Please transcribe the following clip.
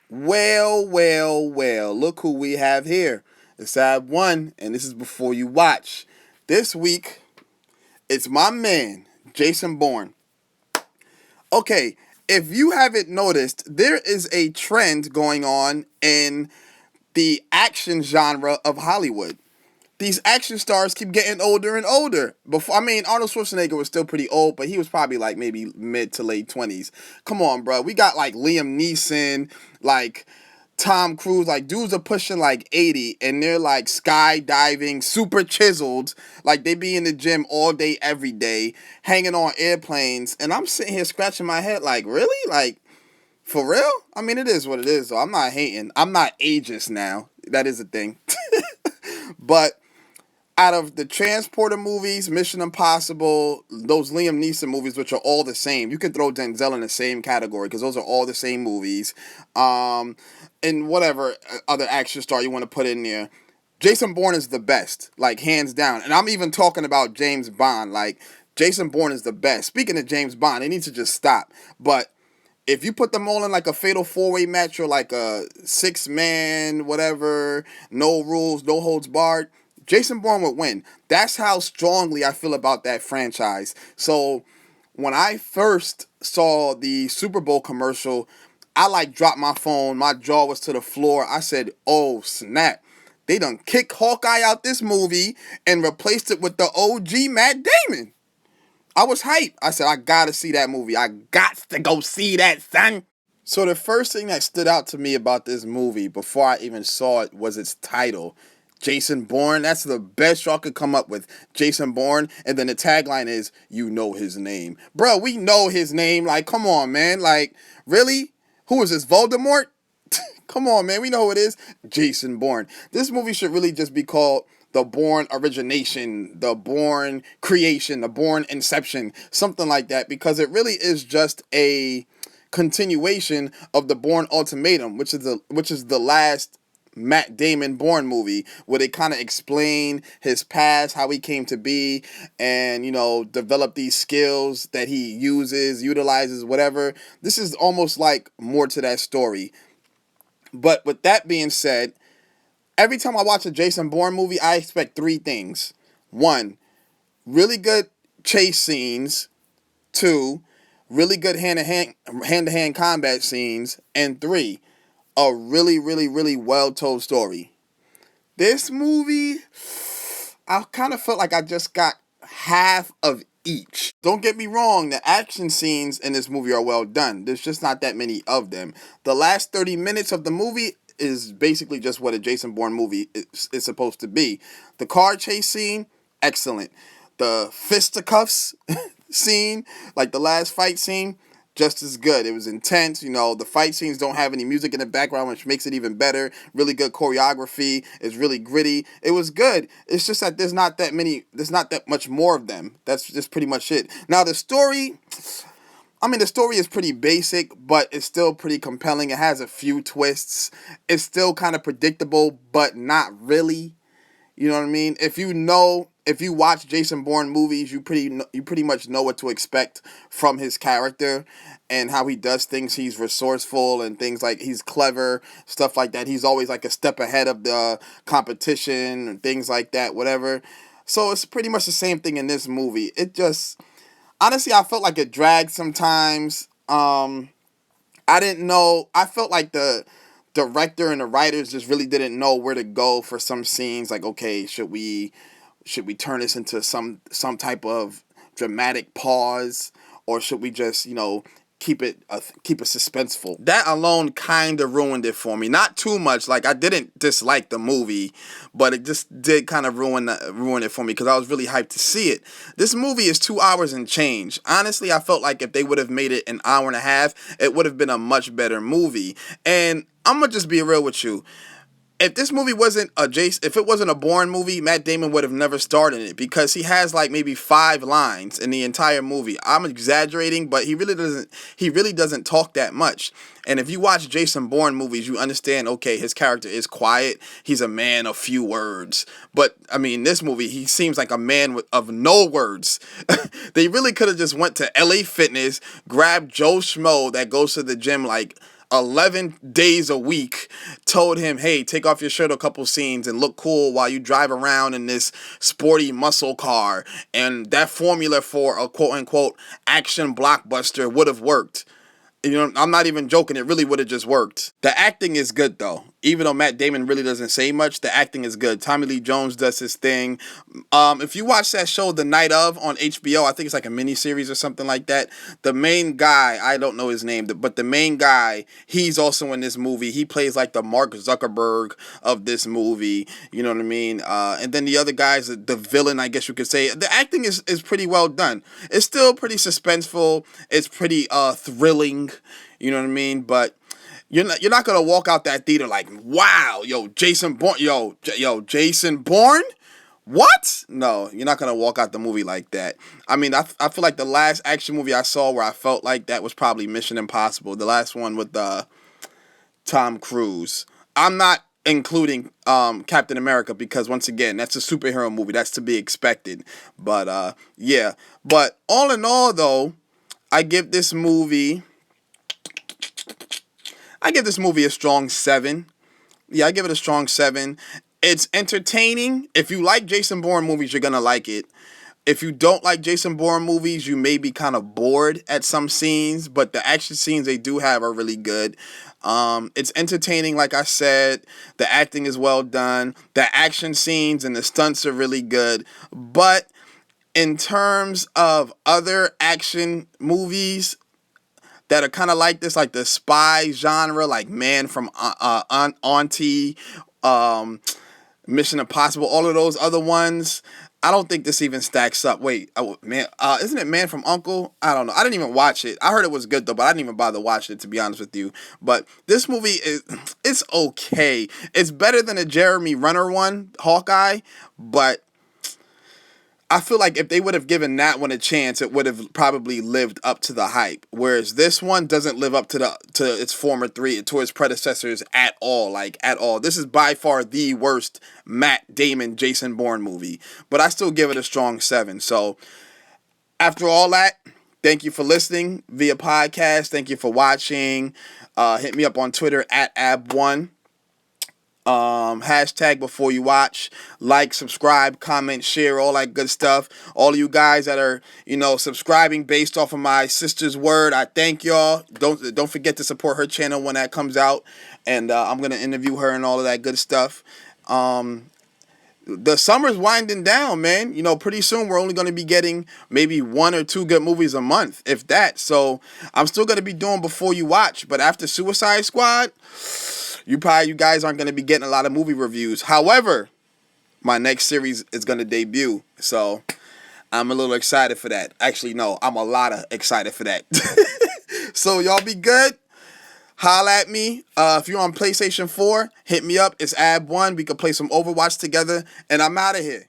Well, well, well, look who we have here. It's Abwon, and this is Before You Watch. This week, it's my man, Jason Bourne. Okay, if you haven't noticed, there is a trend going on in the action genre of Hollywood. These action stars keep getting older and older. Arnold Schwarzenegger was still pretty old, but he was probably like maybe mid to late 20s. Come on, bro. We got like Liam Neeson, like Tom Cruise, like dudes are pushing like 80 and they're like skydiving, super chiseled, like they be in the gym all day, every day, hanging on airplanes. And I'm sitting here scratching my head like, really? Like, for real? I mean, it is what it is, though. I'm not hating. I'm not ageist now. That is a thing. But out of the Transporter movies, Mission Impossible, those Liam Neeson movies, which are all the same, you could throw Denzel in the same category because those are all the same movies. And whatever other action star you want to put in there, Jason Bourne is the best, like hands down. And I'm even talking about James Bond. Like Jason Bourne is the best. Speaking of James Bond, they need to just stop. But if you put them all in like a fatal four-way match or like a six-man, whatever, no rules, no holds barred, Jason Bourne would win. That's how strongly I feel about that franchise. So when I first saw the Super Bowl commercial, I like dropped my phone. My jaw was to the floor. I said, oh, snap. They done kicked Hawkeye out this movie and replaced it with the OG Matt Damon. I was hyped. I said, I gotta see that movie. I got to go see that, son. So the first thing that stood out to me about this movie before I even saw it was its title. Jason Bourne, that's the best y'all could come up with. Jason Bourne, and then the tagline is, you know his name. Bro, we know his name. Like, come on, man. Like, really? Who is this, Voldemort? Come on, man. We know who it is. Jason Bourne. This movie should really just be called The Bourne Origination, The Bourne Creation, The Bourne Inception, something like that, because it really is just a continuation of The Bourne Ultimatum, which is the last Matt Damon Bourne movie, where they kind of explain his past, how he came to be, and, you know, develop these skills that he utilizes, whatever. This is almost like more to that story. But with that being said, every time I watch a Jason Bourne movie, I expect three things. One, really good chase scenes. Two, really good hand-to-hand combat scenes. And three, a really, really, really well-told story. This movie, I kind of felt like I just got half of each. Don't get me wrong, the action scenes in this movie are well done. There's just not that many of them. The last 30 minutes of the movie is basically just what a Jason Bourne movie is supposed to be. The car chase scene, excellent. The fisticuffs scene, like the last fight scene, just as good. It was intense. You know, the fight scenes don't have any music in the background, which makes it even better. Really good choreography. It's really gritty. It was good. It's just that there's not that much more of them. That's just pretty much it. Now, the story is pretty basic, but it's still pretty compelling. It has a few twists. It's still kind of predictable, but not really. You know what I mean? If you watch Jason Bourne movies, you pretty much know what to expect from his character and how he does things. He's resourceful and things like he's clever, stuff like that. He's always like a step ahead of the competition and things like that, whatever. So it's pretty much the same thing in this movie. It just, honestly, I felt like it dragged sometimes. I didn't know. I felt like the director and the writers just really didn't know where to go for some scenes. Like, okay, should we turn this into some type of dramatic pause, or should we just, you know, keep it suspenseful? That alone kind of ruined it for me. Not too much. Like, I didn't dislike the movie, but it just did kind of ruin it for me because I was really hyped to see it. This movie is 2 hours and change. Honestly, I felt like if they would have made it an hour and a half, it would have been a much better movie. And I'm gonna just be real with you. if this movie wasn't if it wasn't a Bourne movie, Matt Damon would have never starred in it because he has like maybe 5 lines in the entire movie. I'm exaggerating, but he really doesn't. He really doesn't talk that much. And if you watch Jason Bourne movies, you understand. Okay, his character is quiet. He's a man of few words. But I mean, this movie, he seems like a man of no words. They really could have just went to LA Fitness, grabbed Joe Schmo that goes to the gym like 11 days a week, told him, hey, take off your shirt a couple scenes and look cool while you drive around in this sporty muscle car. And that formula for a quote-unquote action blockbuster would have worked. You know, I'm not even joking. It really would have just worked. The acting is good, though. Even though Matt Damon really doesn't say much, the acting is good. Tommy Lee Jones does his thing. If you watch that show The Night Of on HBO, I think it's like a miniseries or something like that. The main guy, I don't know his name, but the main guy, he's also in this movie. He plays like the Mark Zuckerberg of this movie. You know what I mean? And then the other guy's the villain, I guess you could say. The acting is pretty well done. It's still pretty suspenseful. It's pretty thrilling. You know what I mean? But you're not gonna walk out that theater like, wow, Jason Bourne, Jason Bourne? What? No, you're not gonna walk out the movie like that. I mean, I feel like the last action movie I saw where I felt like that was probably Mission Impossible, the last one with Tom Cruise. I'm not including Captain America because once again, that's a superhero movie. That's to be expected. But yeah. But all in all, though, I give this movie a strong 7. Yeah, I give it a strong 7. It's entertaining. If you like Jason Bourne movies, you're going to like it. If you don't like Jason Bourne movies, you may be kind of bored at some scenes, but the action scenes they do have are really good. It's entertaining, like I said. The acting is well done. The action scenes and the stunts are really good. But in terms of other action movies that are kind of like this, like the spy genre, like Man from Auntie, Mission Impossible, all of those other ones, I don't think this even stacks up. Wait, man, isn't it Man from Uncle? I don't know. I didn't even watch it. I heard it was good though, but I didn't even bother watching it, to be honest with you. But this movie it's okay. It's better than a Jeremy Renner one, Hawkeye, but I feel like if they would have given that one a chance, it would have probably lived up to the hype. Whereas this one doesn't live up to its its predecessors at all. Like at all. This is by far the worst Matt Damon Jason Bourne movie. But I still give it a strong 7. So after all that, thank you for listening via podcast. Thank you for watching. Hit me up on Twitter at Abwon. Hashtag before you watch, like, subscribe, comment, share, all that good stuff. All of you guys that are, subscribing based off of my sister's word, I thank y'all. Don't forget to support her channel when that comes out, and I'm gonna interview her and all of that good stuff. The summer's winding down, man. Pretty soon we're only going to be getting maybe 1 or 2 good movies a month, if that. So I'm still going to be doing Before You Watch, but after Suicide Squad, you guys aren't going to be getting a lot of movie reviews. However, my next series is going to debut, so I'm a little excited for that. Actually, no, I'm a lot excited for that. So y'all be good. Holla at me. If you're on PlayStation 4, hit me up. It's Abwon. We can play some Overwatch together, and I'm out of here.